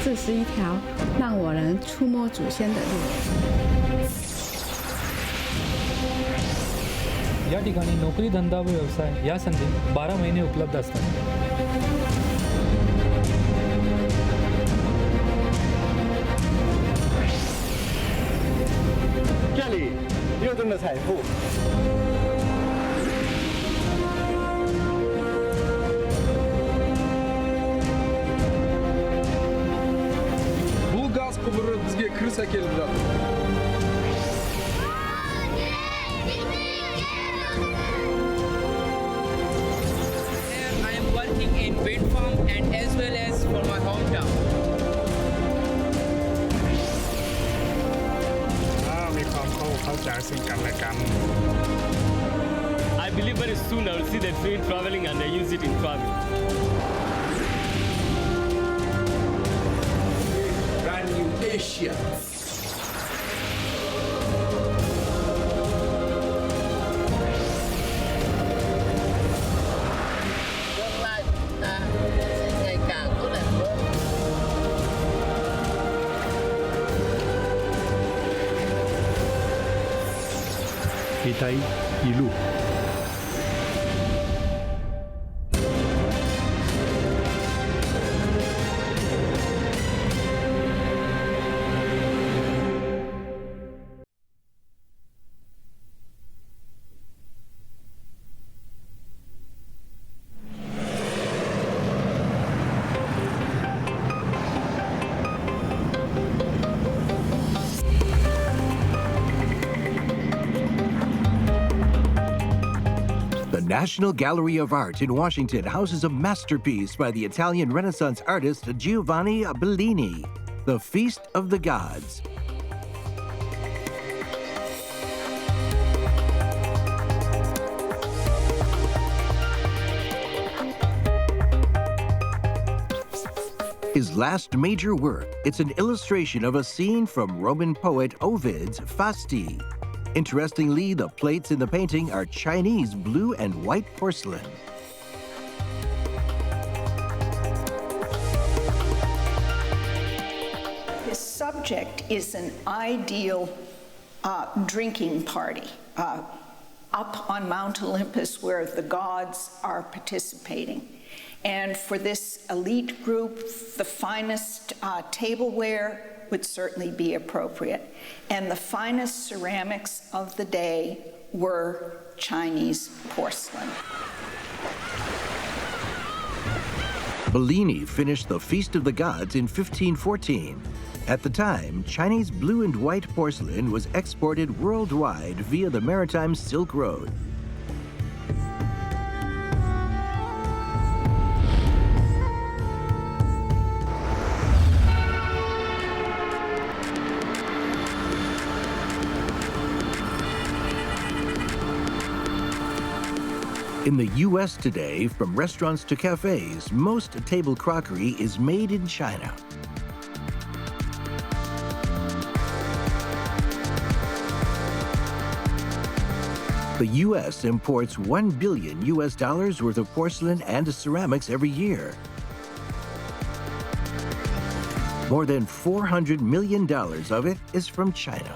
这是一条让我能触摸祖先的路。 या ठिकाणी नोकरी धंदा व व्यवसाय या संधी 12 महिने उपलब्ध असतात. 这里6吨的财富。Bu gaz kuburu bizga kirsa keladi. In wind farm and as well as for my hometown. มีความเข้าใจซึ่งกันและกัน I believe very soon I will see the train traveling and I use it in travel. Brand new Asia. Itai Yiwu. The National Gallery of Art in Washington houses a masterpiece by the Italian Renaissance artist Giovanni Bellini, The Feast of the Gods. His last major work, it's an illustration of a scene from Roman poet Ovid's Fasti. Interestingly, the plates in the painting are Chinese blue and white porcelain. His subject is an ideal drinking party up on Mount Olympus where the gods are participating. And for this elite group, the finest tableware would certainly be appropriate. And the finest ceramics of the day were Chinese porcelain. Bellini finished The Feast of the Gods in 1514. At the time, Chinese blue and white porcelain was exported worldwide via the maritime Silk Road. In the U.S. today, from restaurants to cafes, most table crockery is made in China. The U.S. imports $1 billion worth of porcelain and ceramics every year. More than $400 million of it is from China.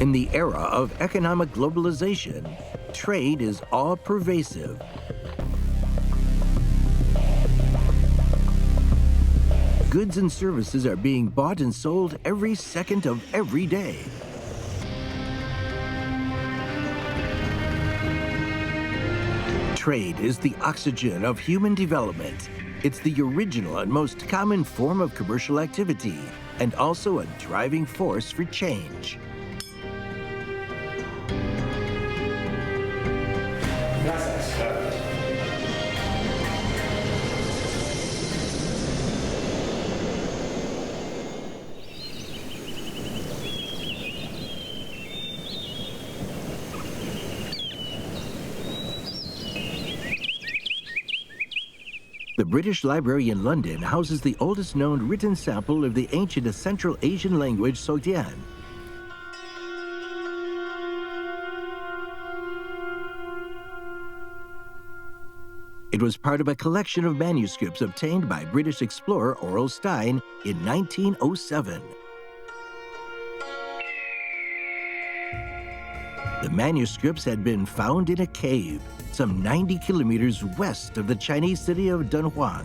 In the era of economic globalization, trade is all-pervasive. Goods and services are being bought and sold every second of every day. Trade is the oxygen of human development. It's the original and most common form of commercial activity, and also a driving force for change. The British Library in London houses the oldest known written sample of the ancient Central Asian language Zhejiang. It was part of a collection of manuscripts obtained by British explorer Oral Stein in 1907. The manuscripts had been found in a cave some 90 kilometers west of the Chinese city of Dunhuang.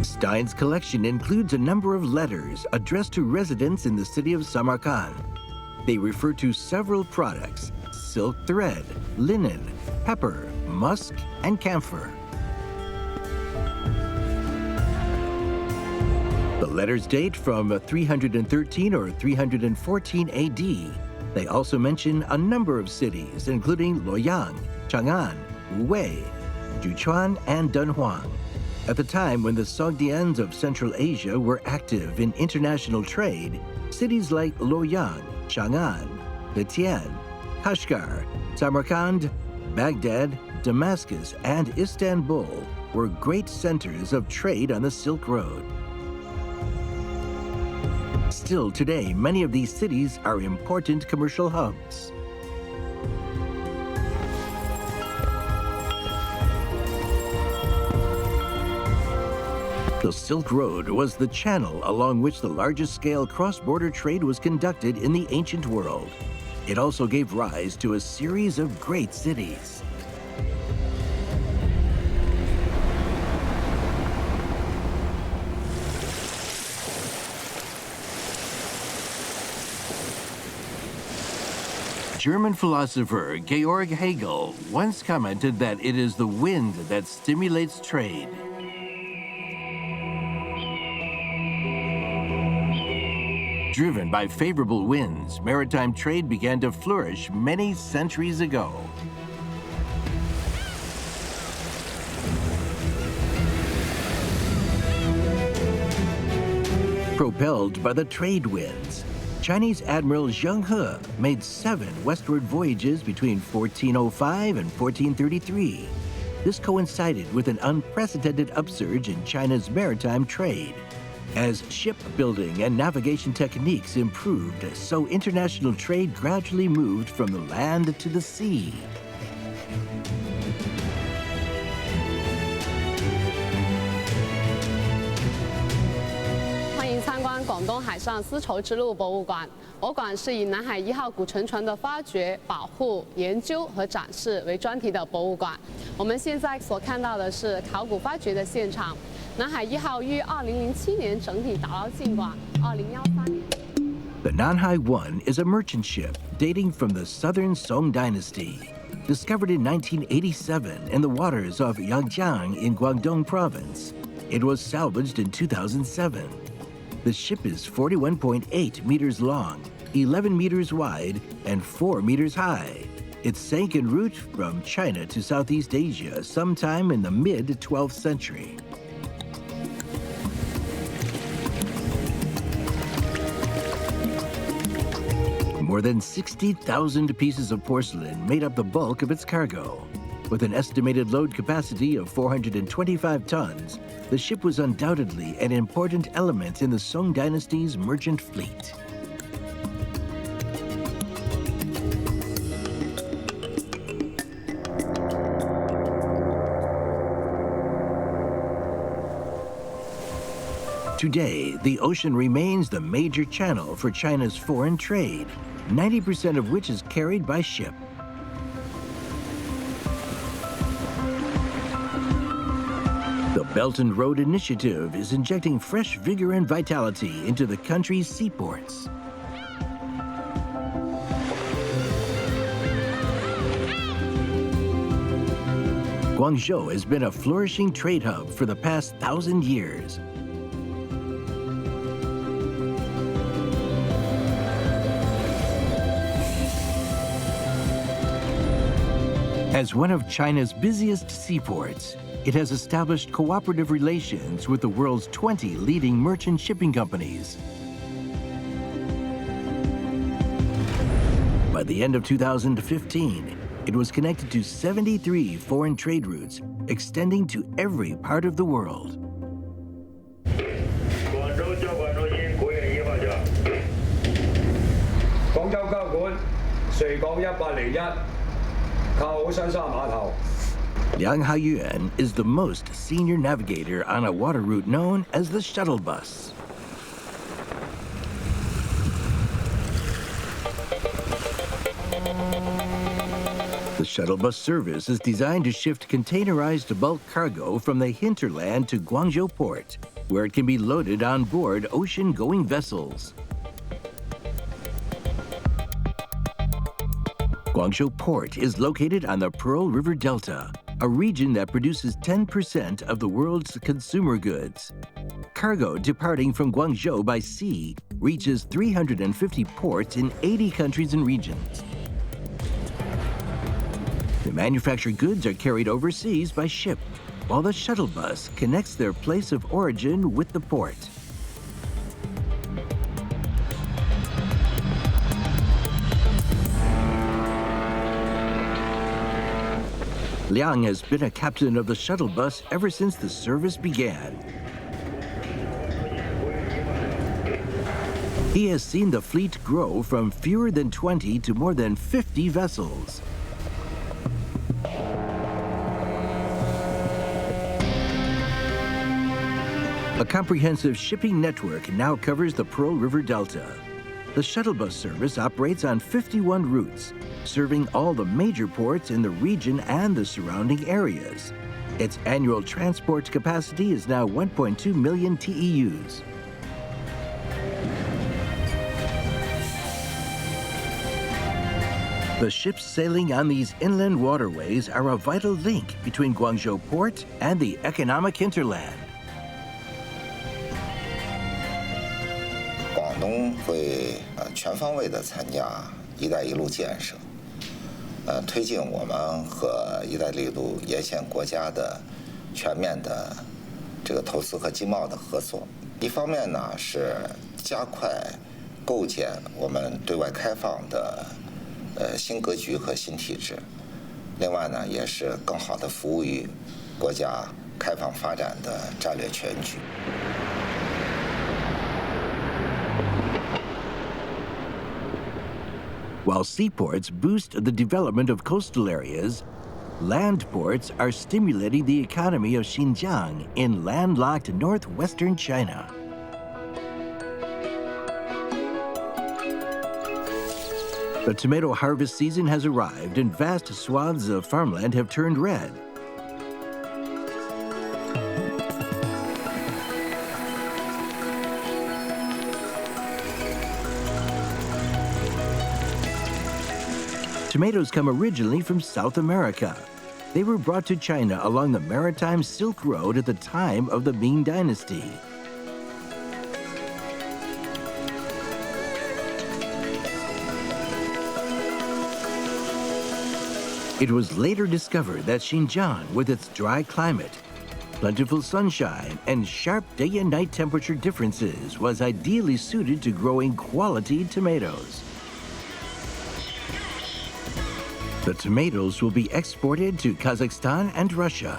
Stein's collection includes a number of letters addressed to residents in the city of Samarkand. They refer to several products: silk thread, linen, pepper, musk, and camphor. The letters date from 313 or 314 AD. They also mention a number of cities, including Luoyang, Chang'an, Wuwei, Juchuan, and Dunhuang. At the time when the Sogdians of Central Asia were active in international trade, cities like Luoyang, Chang'an, Vientiane, Kashgar, Samarkand, Baghdad, Damascus, and Istanbul were great centers of trade on the Silk Road. Still today, many of these cities are important commercial hubs. The Silk Road was the channel along which the largest-scale cross-border trade was conducted in the ancient world. It also gave rise to a series of great cities. German philosopher Georg Hegel once commented that it is the wind that stimulates trade. Driven by favorable winds, maritime trade began to flourish many centuries ago. Propelled by the trade winds, Chinese Admiral Zheng He made 7 westward voyages between 1405 and 1433. This coincided with an unprecedented upsurge in China's maritime trade. As shipbuilding and navigation techniques improved, so international trade gradually moved from the land to the sea. Welcome to 广东海上丝绸之路博物馆。博物馆是以南海1号古沉船的发掘、保护、研究和展示为专题的博物馆。我们现在所看到的是考古发掘的现场。南海1号于2007年整体打捞进港，2013年。The Nanhai I is a merchant ship dating from the Southern Song Dynasty. Discovered in 1987 in the waters of Zhejiang in Guangdong province, it was salvaged in 2007. The ship is 41.8 meters long, 11 meters wide, and 4 meters high. It sank en route from China to Southeast Asia sometime in the mid-12th century. More than 60,000 pieces of porcelain made up the bulk of its cargo. With an estimated load capacity of 425 tons, the ship was undoubtedly an important element in the Song Dynasty's merchant fleet. Today, the ocean remains the major channel for China's foreign trade, 90% of which is carried by ship. The Belt and Road Initiative is injecting fresh vigor and vitality into the country's seaports. Guangzhou has been a flourishing trade hub for the past 1,000 years. As one of China's busiest seaports, it has established cooperative relations with the world's 20 leading merchant shipping companies. By the end of 2015, it was connected to 73 foreign trade routes extending to every part of the world. 穗港101，靠山沙碼頭。 Liang Haiyuan is the most senior navigator on a water route known as the shuttle bus. The shuttle bus service is designed to shift containerized bulk cargo from the hinterland to Guangzhou port, where it can be loaded on board ocean-going vessels. Guangzhou Port is located on the Pearl River Delta, a region that produces 10% of the world's consumer goods. Cargo departing from Guangzhou by sea reaches 350 ports in 80 countries and regions. The manufactured goods are carried overseas by ship, while the shuttle bus connects their place of origin with the port. Liang has been a captain of the shuttle bus ever since the service began. He has seen the fleet grow from fewer than 20 to more than 50 vessels. A comprehensive shipping network now covers the Pearl River Delta. The shuttle bus service operates on 51 routes, serving all the major ports in the region and the surrounding areas. Its annual transport capacity is now 1.2 million TEUs. The ships sailing on these inland waterways are a vital link between Guangzhou Port and the economic hinterland. 广东会全方位地参加“一带一路”建设，推进我们和“一带一路”沿线国家的全面的这个投资和经贸的合作。一方面呢是加快构建我们对外开放的新格局和新体制，另外呢也是更好地服务于国家开放发展的战略全局。 While seaports boost the development of coastal areas, land ports are stimulating the economy of Xinjiang in landlocked northwestern China. The tomato harvest season has arrived and vast swaths of farmland have turned red. Tomatoes come originally from South America. They were brought to China along the maritime Silk Road at the time of the Ming Dynasty. It was later discovered that Xinjiang, with its dry climate, plentiful sunshine, and sharp day and night temperature differences, was ideally suited to growing quality tomatoes. The tomatoes will be exported to Kazakhstan and Russia.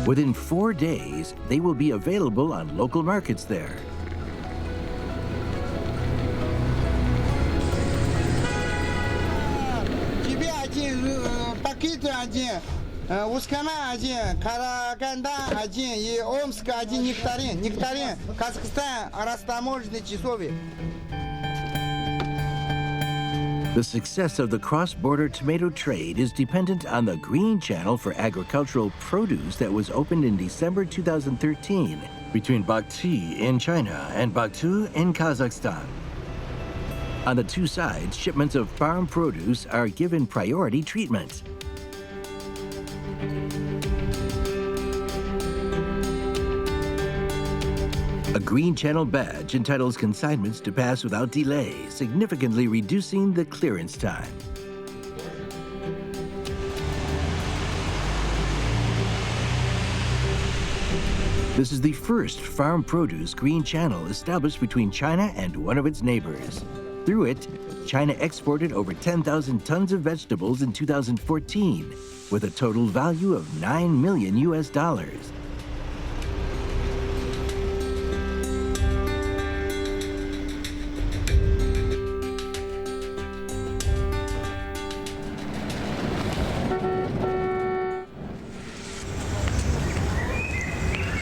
Within 4 days, they will be available on local markets there. The success of the cross-border tomato trade is dependent on the Green Channel for agricultural produce that was opened in December 2013 between Bakhchi in China and Bakhtu in Kazakhstan. On the two sides, shipments of farm produce are given priority treatment. A Green Channel badge entitles consignments to pass without delay, significantly reducing the clearance time. This is the first farm produce Green Channel established between China and one of its neighbors. Through it, China exported over 10,000 tons of vegetables in 2014, with a total value of $9 million US.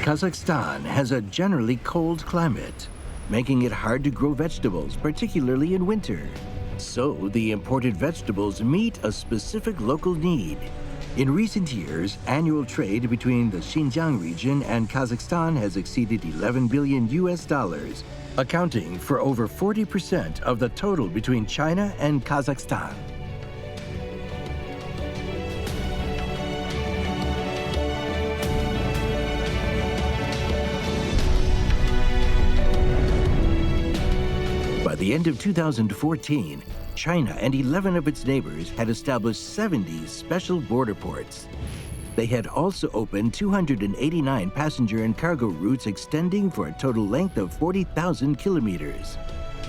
Kazakhstan has a generally cold climate, making it hard to grow vegetables, particularly in winter. So the imported vegetables meet a specific local need. In recent years, annual trade between the Xinjiang region and Kazakhstan has exceeded $11 billion, accounting for over 40% of the total between China and Kazakhstan. By the end of 2014, China and 11 of its neighbors had established 70 special border ports. They had also opened 289 passenger and cargo routes extending for a total length of 40,000 kilometers.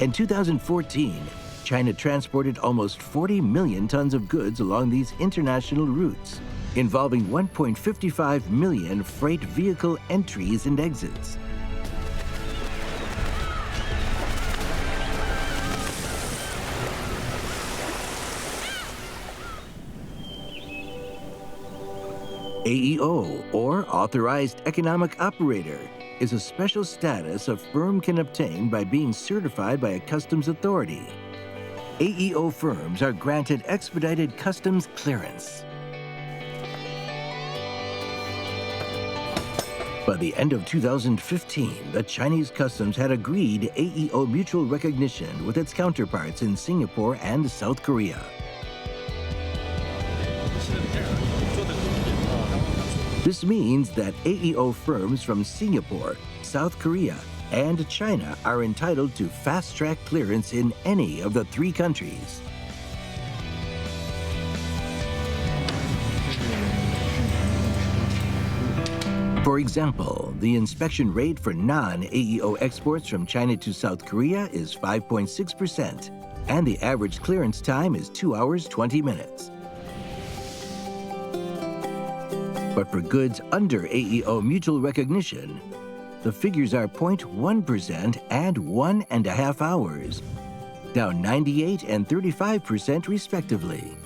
In 2014, China transported almost 40 million tons of goods along these international routes, involving 1.55 million freight vehicle entries and exits. AEO, or Authorized Economic Operator, is a special status a firm can obtain by being certified by a customs authority. AEO firms are granted expedited customs clearance. By the end of 2015, the Chinese customs had agreed AEO mutual recognition with its counterparts in Singapore and South Korea. This means that AEO firms from Singapore, South Korea, and China are entitled to fast-track clearance in any of the three countries. For example, the inspection rate for non-AEO exports from China to South Korea is 5.6%, and the average clearance time is 2 hours, 20 minutes. But for goods under AEO mutual recognition, the figures are 0.1% and 1.5 hours, down 98% and 35% respectively.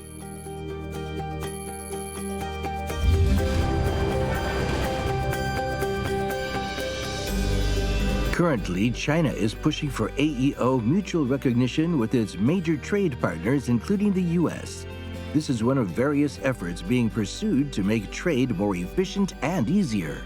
Currently, China is pushing for AEO mutual recognition with its major trade partners, including the U.S. This is one of various efforts being pursued to make trade more efficient and easier.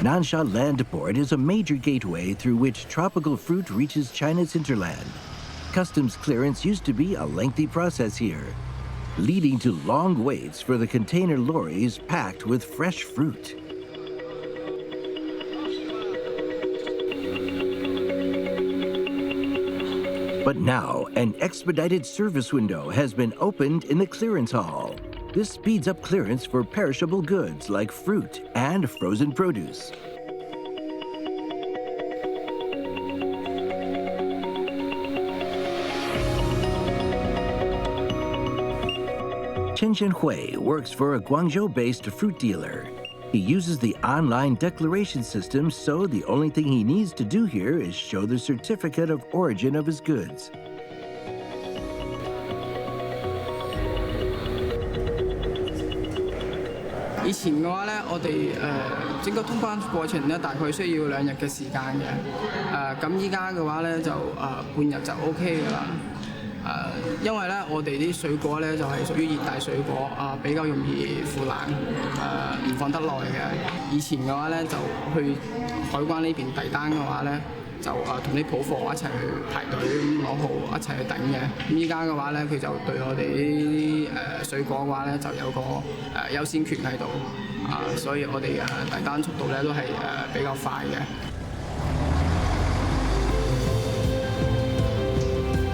Nansha Land Port is a major gateway through which tropical fruit reaches China's hinterland. Customs clearance used to be a lengthy process here, leading to long waits for the container lorries packed with fresh fruit. But now, an expedited service window has been opened in the clearance hall. This speeds up clearance for perishable goods like fruit and frozen produce. Chen Xianhui works for a Guangzhou-based fruit dealer. He uses the online declaration system, so the only thing he needs to do here is show the certificate of origin of his goods.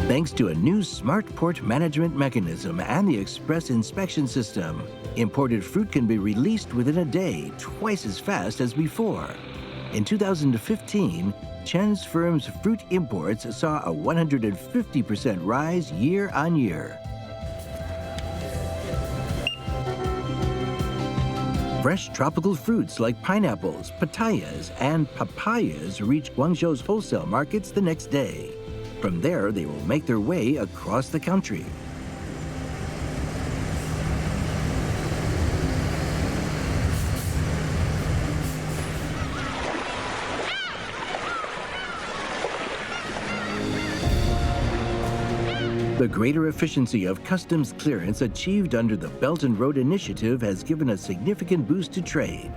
Thanks to a new smart port management mechanism and the express inspection system, imported fruit can be released within a day, twice as fast as before. In 2015, Chen's firm's fruit imports saw a 150% rise year on year. Fresh tropical fruits like pineapples, pitayas, and papayas reach Guangzhou's wholesale markets the next day. From there, they will make their way across the country. The greater efficiency of customs clearance achieved under the Belt and Road Initiative has given a significant boost to trade.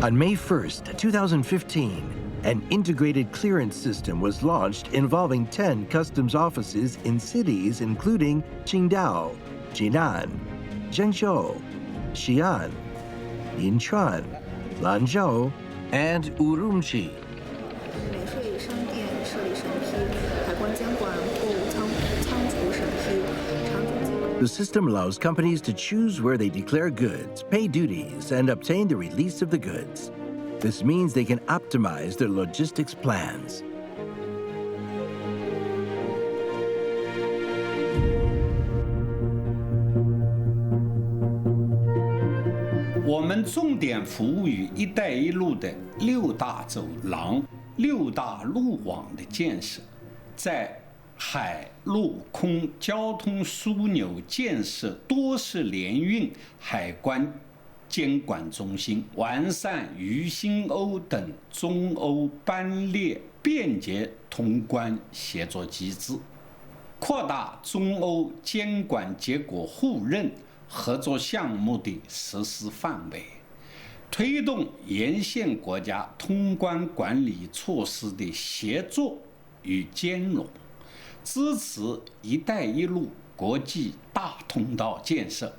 On May 1st, 2015, an integrated clearance system was launched involving 10 customs offices in cities including Qingdao, Jinan, Zhengzhou, Xi'an, Vientiane, Lanzhou, and Urumqi. The system allows companies to choose where they declare goods, pay duties, and obtain the release of the goods. This means they can optimize their logistics plans.我们重点服务于“一带一路”的6大走廊、6大路网的建设，在海陆空交通枢纽建设多式联运海关监管中心，完善渝新欧等中欧班列便捷通关协作机制，扩大中欧监管结果互认合作项目的实施范围，推动沿线国家通关管理措施的协作与兼容，支持“一带一路”国际大通道建设。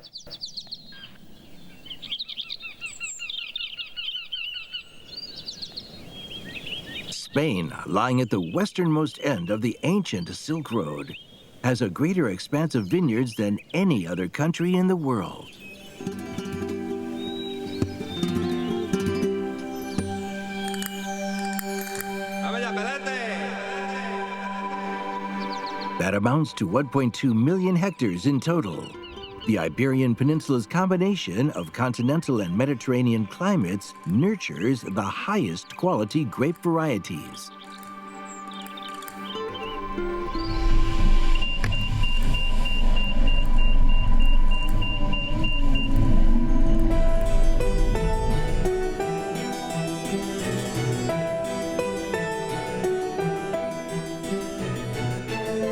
Spain, lying at the westernmost end of the ancient Silk Road, has a greater expanse of vineyards than any other country in the world. That amounts to 1.2 million hectares in total. The Iberian Peninsula's combination of continental and Mediterranean climates nurtures the highest quality grape varieties.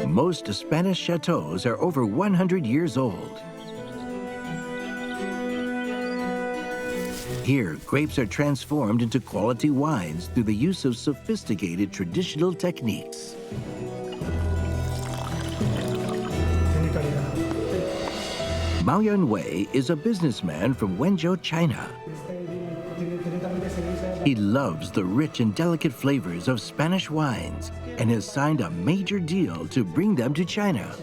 Most Spanish chateaux are over 100 years old. Here, grapes are transformed into quality wines through the use of sophisticated traditional techniques. Mao Yanwei is a businessman from Wenzhou, China. He loves the rich and delicate flavors of Spanish wines and has signed a major deal to bring them to China.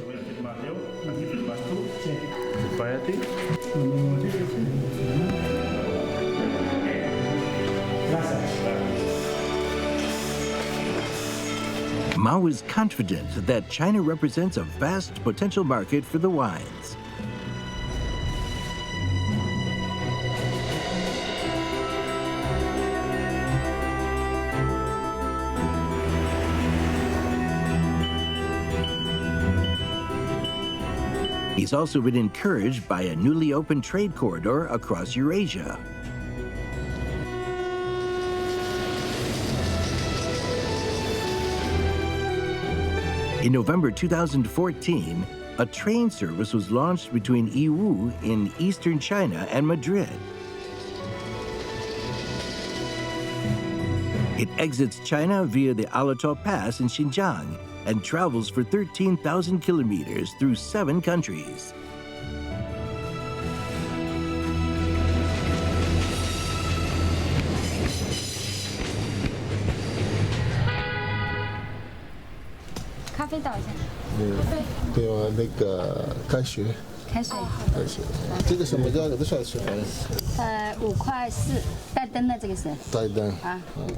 Mao is confident that China represents a vast potential market for the wines. He's also been encouraged by a newly opened trade corridor across Eurasia. In November 2014, a train service was launched between Yiwu in eastern China and Madrid. It exits China via the Alato Pass in Xinjiang and travels for 13,000 kilometers through 7 countries.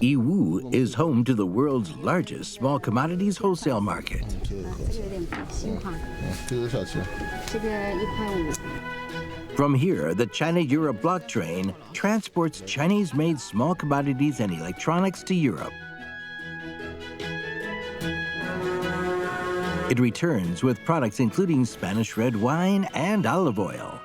Yiwu is home to the world's largest small commodities wholesale market. From here, the China-Europe block train transports Chinese-made small commodities and electronics to Europe. It returns with products including Spanish red wine and olive oil.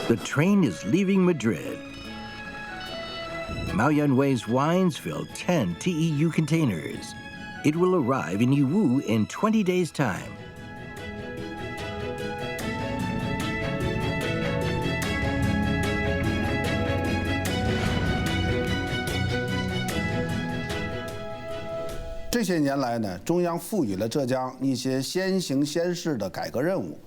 The train is leaving Madrid. Mao Yanwei's wines fill 10 TEU containers. It will arrive in Yiwu in 20 days' time.这些年来呢，中央赋予了浙江一些先行先试的改革任务，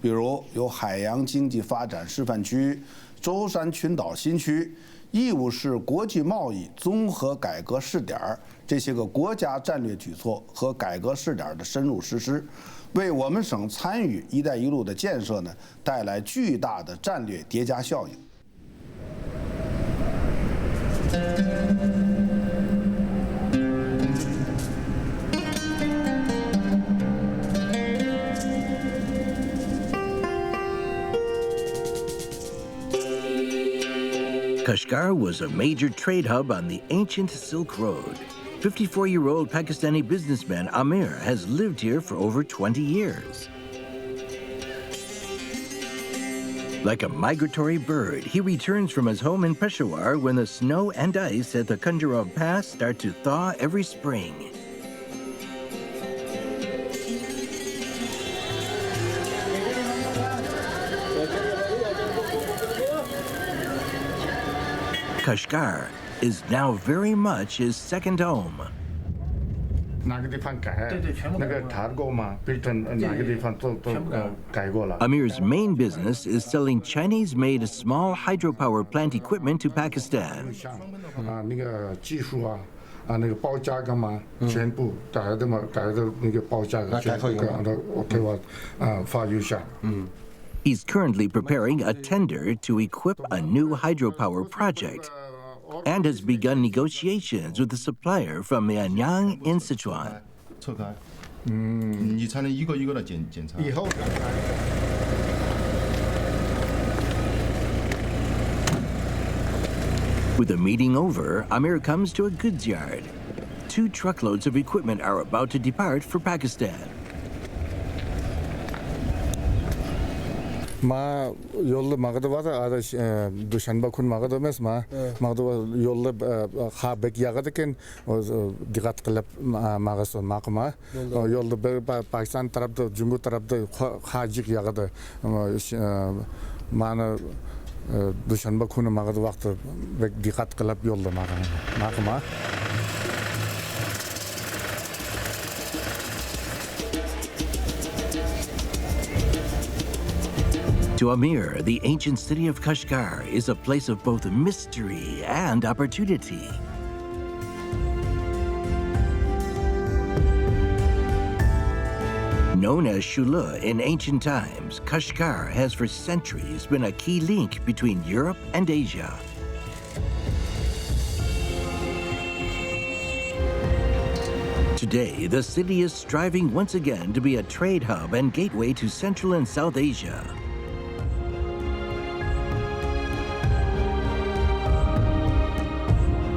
比如有海洋经济发展示范区、舟山群岛新区、义乌市国际贸易综合改革试点这些个国家战略举措和改革试点的深入实施，为我们省参与“一带一路”的建设呢带来巨大的战略叠加效应。Kashgar was a major trade hub on the ancient Silk Road. 54-year-old Pakistani businessman Amir has lived here for over 20 years. Like a migratory bird, he returns from his home in Peshawar when the snow and ice at the Khorgos Pass start to thaw every spring. Kashgar is now very much his second home. 哪个地方改？那个查过吗？Pingtan哪个地方都改过了。 Amir's main business is selling Chinese-made small hydropower plant equipment to Pakistan. 那个技术啊，那个报价干嘛，全部改的嘛，改的那个报价全部改的，我给我发邮箱。He's currently preparing a tender to equip a new hydropower project and has begun negotiations with a supplier from Vientiane in Sichuan. 测开，你才能一个一个的检查。以后。 With the meeting over, Amir comes to a goods yard. 2 truckloads of equipment are about to depart for Pakistan. Ma yolda magada var ada dushanba kun magada mes ma magada yolda habek yagada ken diqqat qilib magason maqma yolda Pakistan tarafda Cumhur tarafda hajik yagada mana dushanba kuni magada vaqti diqqat qilib yolda maqma. To Amir, the ancient city of Kashgar is a place of both mystery and opportunity. Known as Shulu in ancient times, Kashgar has for centuries been a key link between Europe and Asia. Today, the city is striving once again to be a trade hub and gateway to Central and South Asia.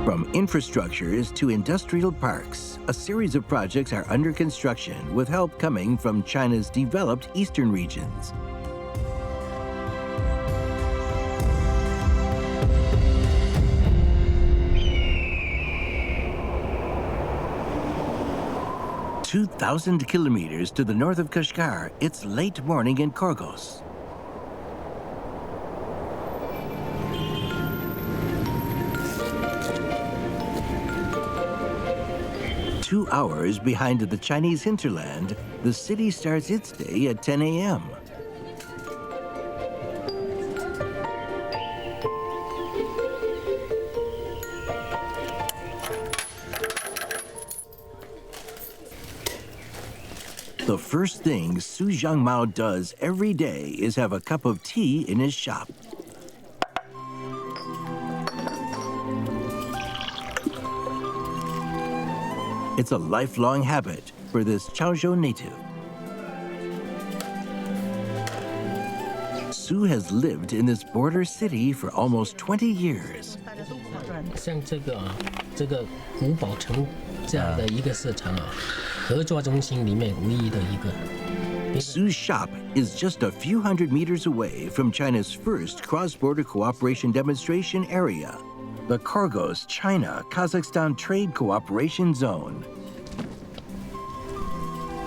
From infrastructures to industrial parks, a series of projects are under construction with help coming from China's developed eastern regions. "2,000 kilometers to the north of Kashgar, it's late morning in Khorgos. "2 hours behind the Chinese hinterland, the city starts its day at 10 a.m. The first thing Su Jiangmao does every day is have a cup of tea in his shop. It's a lifelong habit for this Chaozhou native. Su has lived in this border city for almost 20 years. 像这个五宝城这样的一个市场啊，合作中心里面唯一的一个。 Su's shop is just a few hundred meters away from China's first cross-border cooperation demonstration area, the Khorgos China-Kazakhstan Trade Cooperation Zone.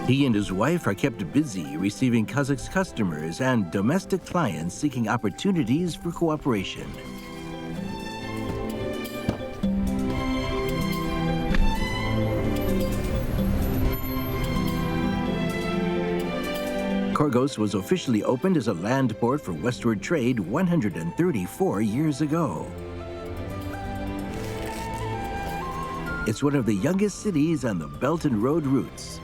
He and his wife are kept busy receiving Kazakh customers and domestic clients seeking opportunities for cooperation. Khorgos was officially opened as a land port for westward trade 134 years ago. It's one of the youngest cities on the Belt and Road routes.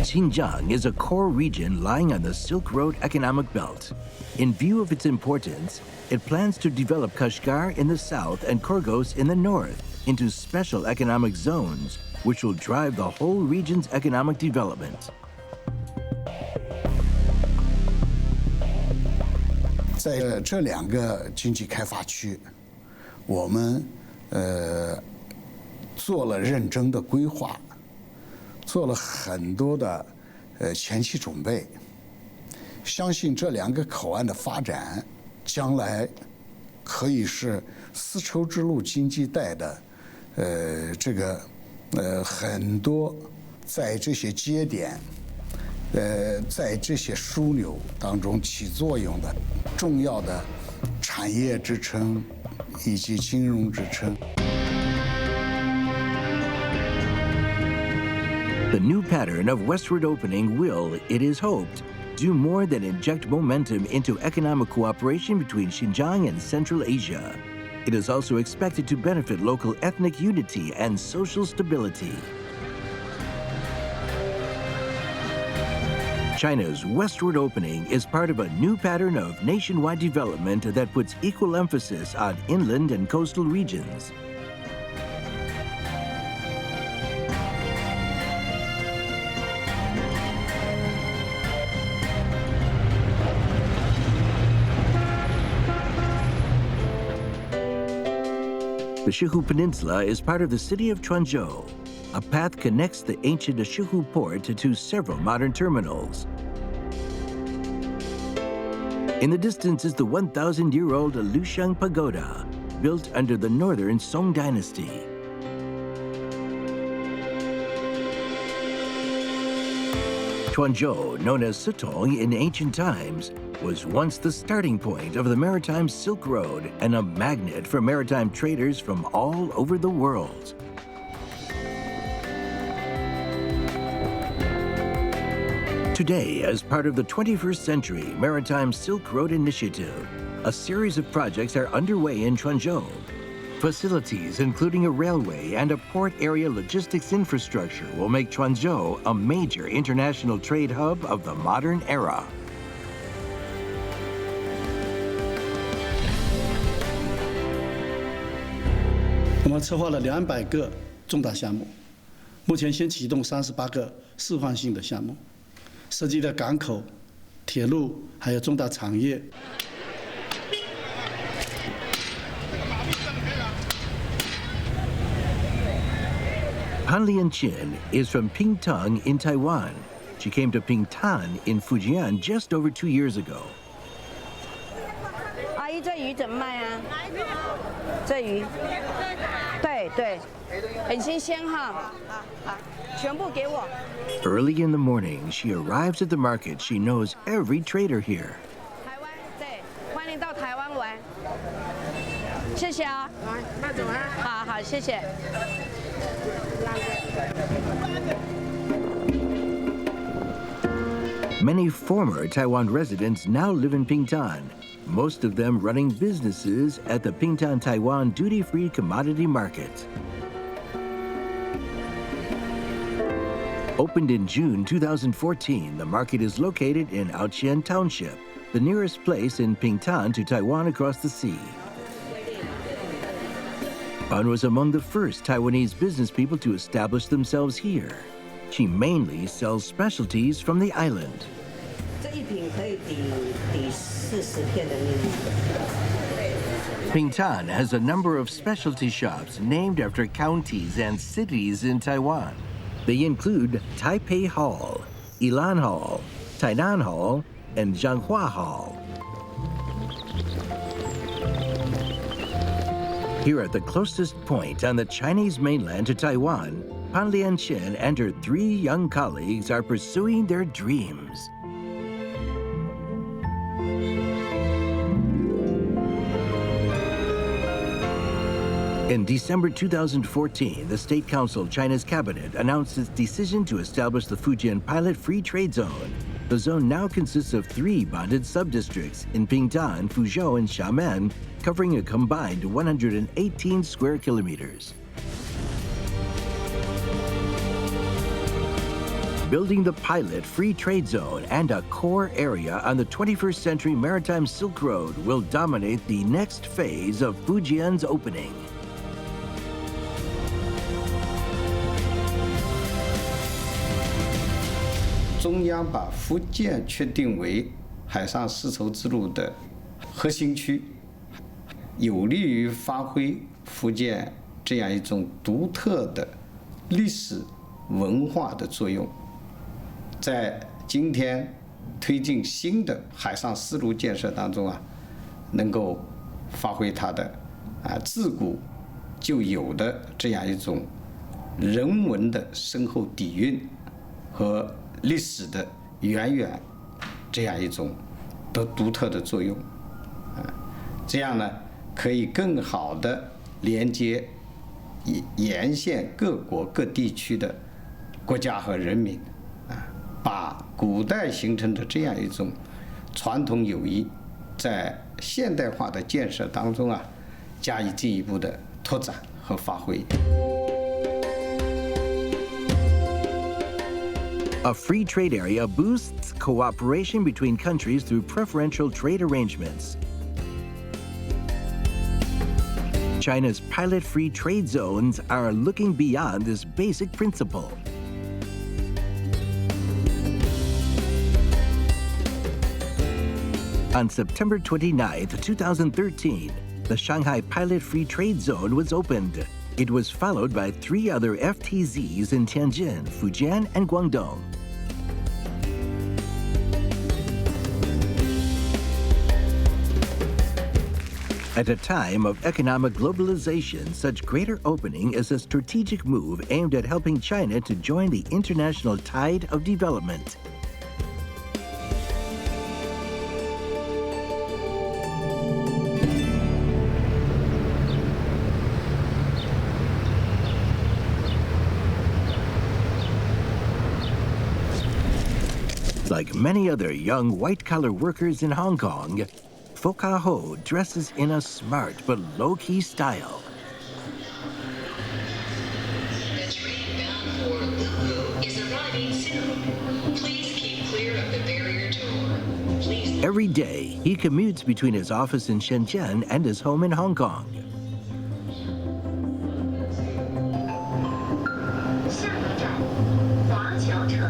Xinjiang is a core region lying on the Silk Road economic belt. In view of its importance, it plans to develop Kashgar in the south and Khorgos in the north into special economic zones, which will drive the whole region's economic development. 在这两个经济开发区，我们做了认真的规划。 做了很多的前期准备，相信这两个口岸的发展，将来可以是丝绸之路经济带的很多在这些节点，在这些枢纽当中起作用的重要的产业支撑以及金融支撑。 The new pattern of westward opening will, it is hoped, do more than inject momentum into economic cooperation between Xinjiang and Central Asia. It is also expected to benefit local ethnic unity and social stability. China's westward opening is part of a new pattern of nationwide development that puts equal emphasis on inland and coastal regions. The Shihu Peninsula is part of the city of Guangzhou. A path connects the ancient Shihu port to several modern terminals. In the distance is the 1,000-year-old Luxiang Pagoda, built under the northern Song dynasty. Guangzhou, known as Sitong in ancient times, was once the starting point of the maritime Silk Road and a magnet for maritime traders from all over the world. Today, as part of the 21st Century Maritime Silk Road Initiative, a series of projects are underway in Guangzhou. Facilities, including a railway and a port area logistics infrastructure, will make Guangzhou a major international trade hub of the modern era. 我们策划了200个重大项目，目前先启动38个示范性的项目，涉及了港口、铁路还有重大产业。Han Lianqin is from Pingtan in Taiwan. She came to Pingtan in Fujian just over 2 years ago. 阿姨，这鱼怎么卖啊？这鱼，对对，很新鲜哈。好，全部给我。 Early in the morning, she arrives at the market. She knows every trader here. 台湾，对，欢迎到台湾玩。谢谢啊。慢走啊。好好，谢谢。 Many former Taiwan residents now live in Pingtan. most of them running businesses at the Pingtan, Taiwan duty-free commodity market. Opened in June 2014, the market is located in Aoqian Township, the nearest place in Pingtan to Taiwan across the sea. Ban was among the first Taiwanese business people to establish themselves here. She mainly sells specialties from the island. Pingtan has a number of specialty shops named after counties and cities in Taiwan. They include Taipei Hall, Ilan Hall, Tainan Hall, and Zhanghua Hall. Here at the closest point on the Chinese mainland to Taiwan, Pan Lianqian and her 3 young colleagues are pursuing their dreams. In December 2014, the State Council China's cabinet announced its decision to establish the Fujian Pilot Free Trade Zone. The zone now consists of 3 bonded subdistricts in Pingtan, Fuzhou, and Xiamen, covering a combined 118 square kilometers. Building the Pilot Free Trade Zone and a core area on the 21st century maritime Silk Road will dominate the next phase of Fujian's opening.中央把福建确定为海上丝绸之路的核心区，有利于发挥福建这样一种独特的历史文化的作用，在今天推进新的海上丝路建设当中能够发挥它的自古就有的这样一种人文的深厚底蕴和历史的渊源，这样一种独特的作用，这样呢可以更好的连接沿线各国各地区的国家和人民，把古代形成的这样一种传统友谊，在现代化的建设当中加以进一步的拓展和发挥。A free trade area boosts cooperation between countries through preferential trade arrangements. China's pilot-free trade zones are looking beyond this basic principle. On September 29, 2013, the Shanghai Pilot Free Trade Zone was opened. It was followed by 3 other FTZs in Tianjin, Fujian, and Guangzhou. At a time of economic globalization, such greater opening is a strategic move aimed at helping China to join the international tide of development. Like many other young white-collar workers in Hong Kong, Foka Ho dresses in a smart but low-key style. The train bound for Yiwu is arriving soon. Please keep clear of the barrier door. Please. Every day, he commutes between his office in Shenzhen and his home in Hong Kong.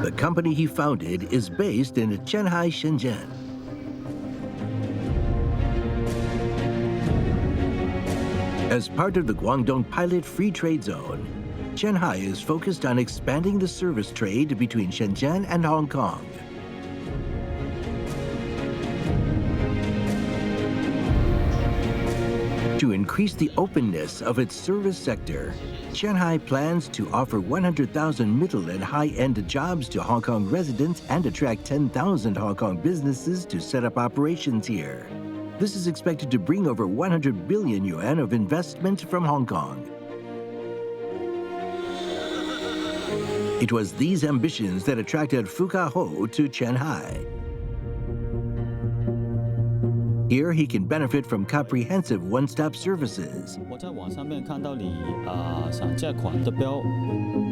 The company he founded is based in Shanghai, Shenzhen. As part of the Guangdong Pilot Free Trade Zone, Shanghai is focused on expanding the service trade between Shenzhen and Hong Kong. To increase the openness of its service sector, Shanghai plans to offer 100,000 middle and high-end jobs to Hong Kong residents and attract 10,000 Hong Kong businesses to set up operations here. This is expected to bring over 100 billion yuan of investment from Hong Kong. It was these ambitions that attracted Foka Ho to Shanghai. Here he can benefit from comprehensive one-stop services. 我在网上面看到你想借款的标，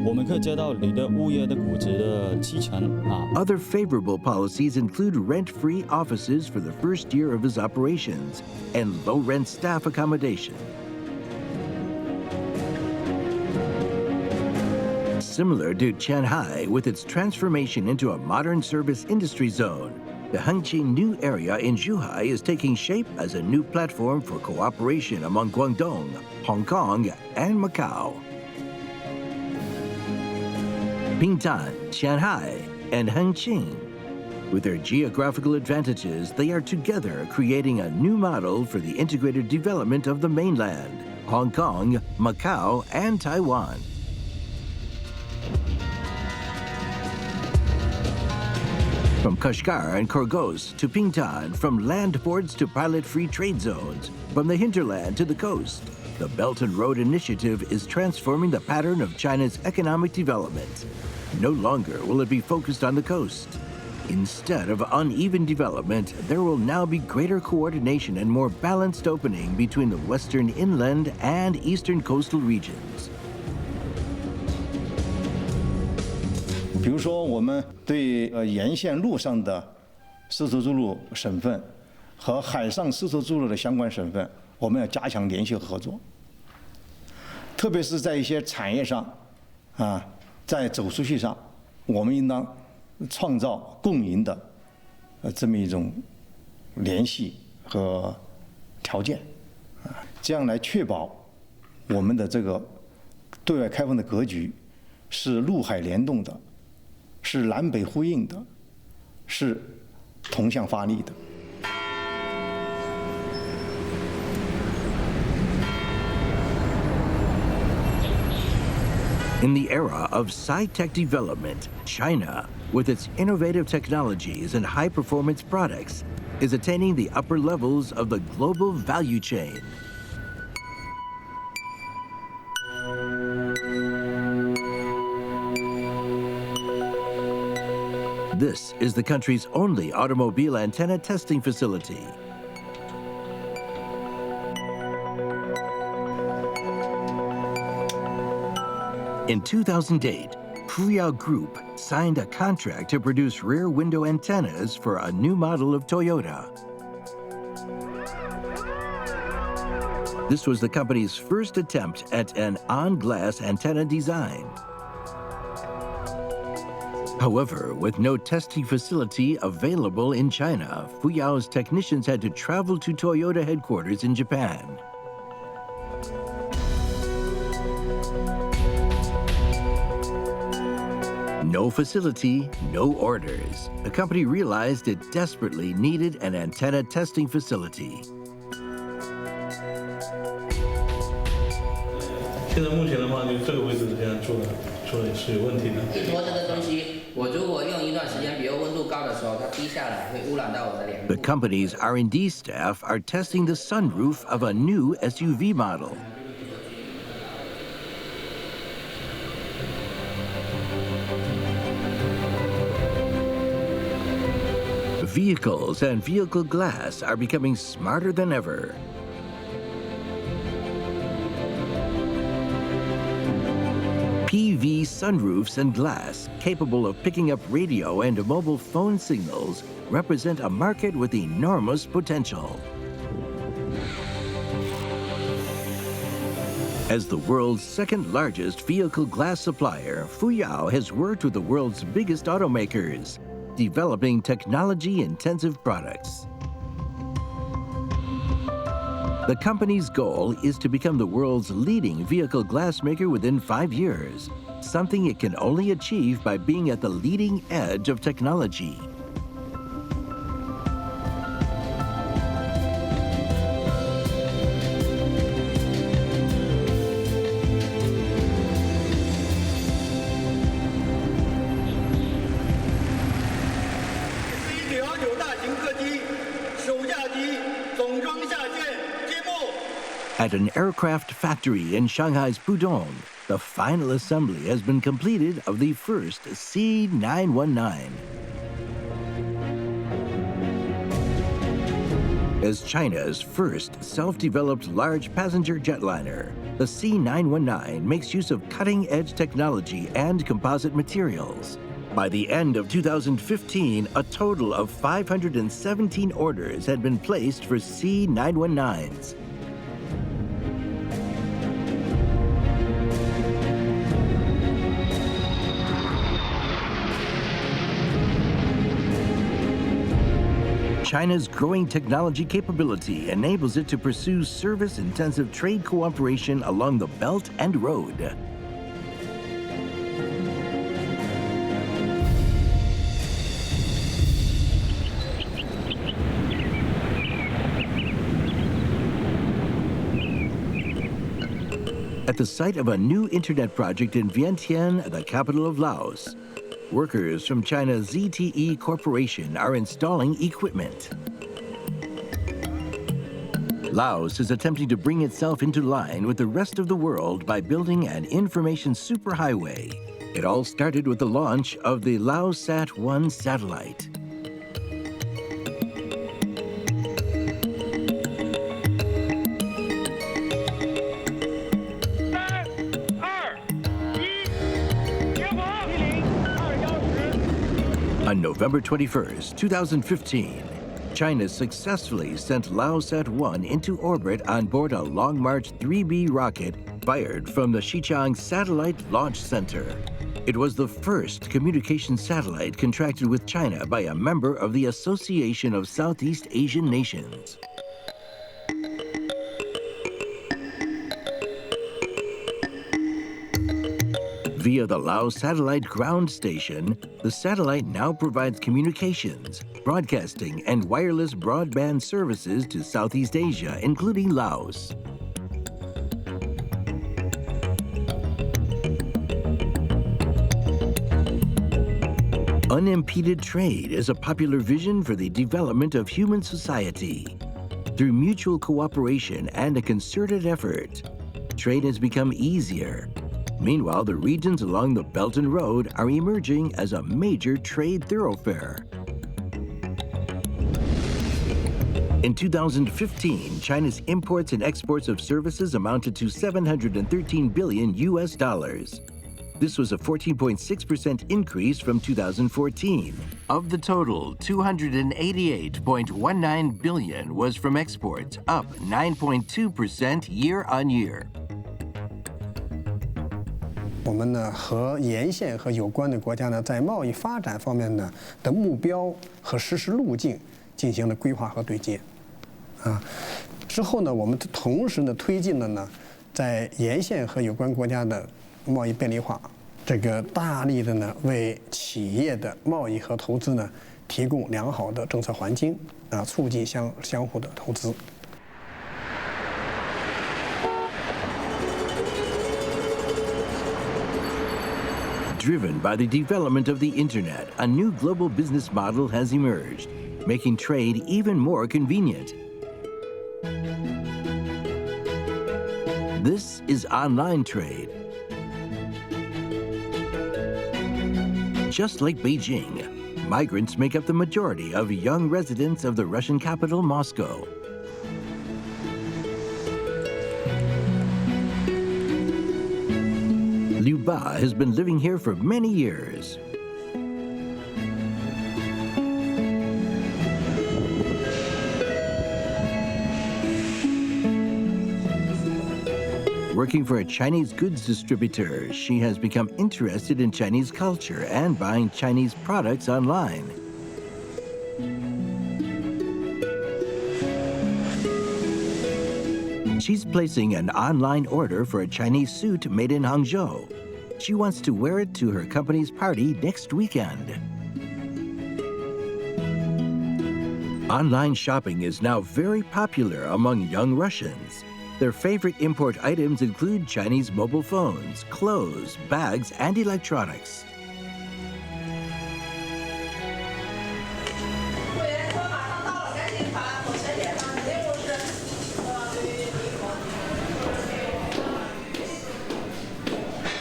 我们可以借到你的物业的估值的70%啊。 Other favorable policies include rent-free offices for the first year of his operations and low-rent staff accommodation. Similar to Shanghai, with its transformation into a modern service industry zone, the Hangzhou new area in Zhuhai is taking shape as a new platform for cooperation among Guangdong, Hong Kong, and Macau. Pingtan, Shanghai, and Hangzhou. With their geographical advantages, they are together creating a new model for the integrated development of the mainland, Hong Kong, Macau, and Taiwan. From Kashgar and Khorgos to Pingtan, from land ports to pilot-free trade zones, from the hinterland to the coast, the Belt and Road Initiative is transforming the pattern of China's economic development. No longer will it be focused on the coast. Instead of uneven development, there will now be greater coordination and more balanced opening between the western inland and eastern coastal regions. 比如说，我们对沿线路上的丝绸之路省份和海上丝绸之路的相关省份，我们要加强联系和合作。特别是在一些产业上，在走出去上，我们应当创造共赢的这么一种联系和条件，这样来确保我们的这个对外开放的格局是陆海联动的。 是南北呼应的，是同向发力的。In the era of sci-tech development, China, with its innovative technologies and high-performance products, is attaining the upper levels of the global value chain. This is the country's only automobile antenna testing facility. In 2008, Fuyao Group signed a contract to produce rear window antennas for a new model of Toyota. This was the company's first attempt at an on-glass antenna design. However, with no testing facility available in China, Fuyao's technicians had to travel to Toyota headquarters in Japan. No facility, no orders. The company realized it desperately needed an antenna testing facility. 现在目前的话，就这个位置这样做的是有问题的。摸这个东西，我如果用一段时间，比如温度高的时候，它滴下来会污染到我的脸部。 The company's R&D staff are testing the sunroof of a new SUV model. Vehicles and vehicle glass are becoming smarter than ever. PV sunroofs and glass capable of picking up radio and mobile phone signals represent a market with enormous potential. As the world's second-largest vehicle glass supplier, Fuyao has worked with the world's biggest automakers, developing technology-intensive products. The company's goal is to become the world's leading vehicle glass maker within 5 years, something it can only achieve by being at the leading edge of technology. At an aircraft factory in Shanghai's Pudong, the final assembly has been completed of the first C919. as China's first self-developed large passenger jetliner, the C919 makes use of cutting-edge technology and composite materials. By the end of 2015, a total of 517 orders had been placed for C919s. China's growing technology capability enables it to pursue service-intensive trade cooperation along the Belt and Road. At the site of a new internet project in Vientiane, the capital of Laos, workers from China's ZTE Corporation are installing equipment. Laos is attempting to bring itself into line with the rest of the world by building an information superhighway. It all started with the launch of the Laosat-1 satellite. On November 21st, 2015, China successfully sent Laosat-1 into orbit on board a Long March 3B rocket fired from the Zhejiang Satellite Launch Center. It was the first communication satellite contracted with China by a member of the Association of Southeast Asian Nations. Via the Laos Satellite Ground Station, the satellite now provides communications, broadcasting, and wireless broadband services to Southeast Asia, including Laos. Unimpeded trade is a popular vision for the development of human society. Through mutual cooperation and a concerted effort, trade has become easier. Meanwhile, the regions along the Belt and Road are emerging as a major trade thoroughfare. In 2015, China's imports and exports of services amounted to $713 billion US. This was a 14.6% increase from 2014. Of the total, $288.19 billion was from exports, up 9.2% year on year. 我们呢和沿线和有关的国家呢，在贸易发展方面呢的目标和实施路径进行了规划和对接，之后呢，我们同时呢推进了呢，在沿线和有关国家的贸易便利化，这个大力的呢为企业的贸易和投资呢提供良好的政策环境，促进相互的投资。 Driven by the development of the internet, a new global business model has emerged, making trade even more convenient. This is online trade. Just like Beijing, migrants make up the majority of young residents of the Russian capital, Moscow. Liu Ba has been living here for many years. Working for a Chinese goods distributor, she has become interested in Chinese culture and buying Chinese products online. She's placing an online order for a Chinese suit made in Hangzhou. She wants to wear it to her company's party next weekend. Online shopping is now very popular among young Russians. Their favorite import items include Chinese mobile phones, clothes, bags, and electronics.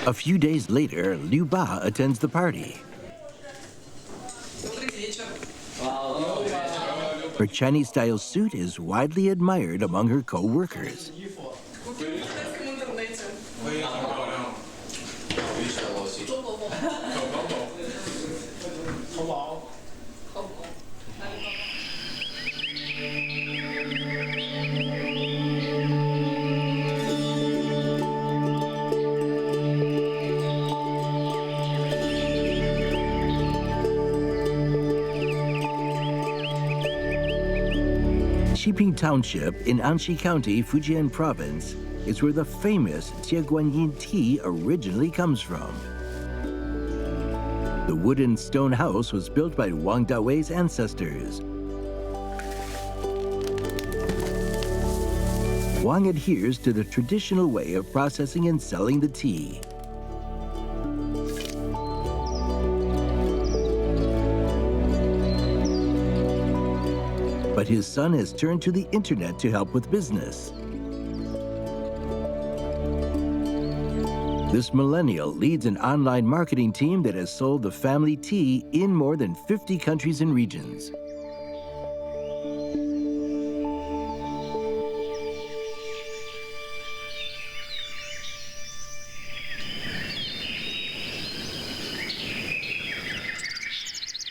A few days later, Liu Ba attends the party. Her Chinese-style suit is widely admired among her co-workers. Xiping Township in Anxi County, Fujian Province, is where the famous Jieguanyin tea originally comes from. The wooden stone house was built by Wang Dawei's ancestors. Wang adheres to the traditional way of processing and selling the tea. But his son has turned to the internet to help with business. This millennial leads an online marketing team that has sold the family tea in more than 50 countries and regions.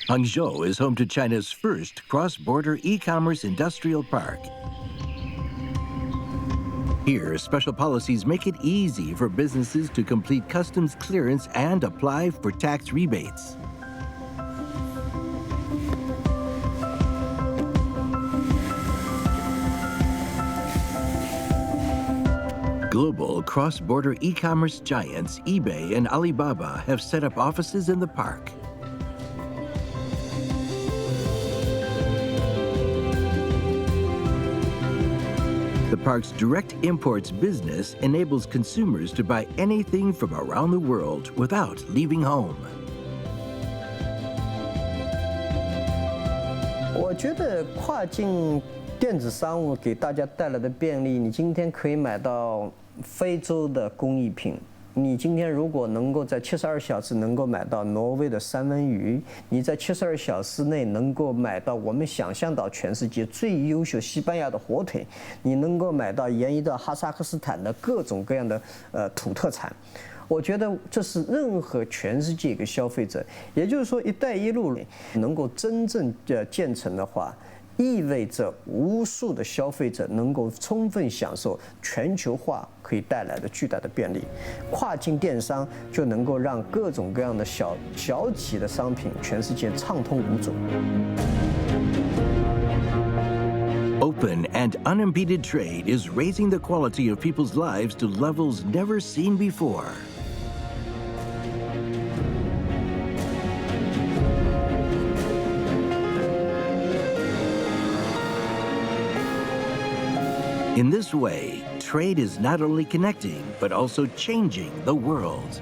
Hangzhou is home to China's first cross-border e-commerce industrial park. Here, special policies make it easy for businesses to complete customs clearance and apply for tax rebates. Global cross-border e-commerce giants eBay and Alibaba have set up offices in the park. The park's direct imports business enables consumers to buy anything from around the world without leaving home. 我觉得跨境电子商务给大家带来的便利，你今天可以买到非洲的工艺品。 你今天如果能够在72小时能够买到挪威的三文鱼，你在72小时内能够买到我们想象到全世界最优秀西班牙的火腿，你能够买到沿移到哈萨克斯坦的各种各样的土特产。我觉得这是任何全世界一个消费者，也就是说“一带一路”能够真正建成的话。 意味着无数的消费者能够充分享受全球化可以带来的巨大的便利，跨境电商就能够让各种各样的小企的商品全世界畅通无阻。Open and unimpeded trade is raising the quality of people's lives to levels never seen before. In this way, trade is not only connecting, but also changing the world.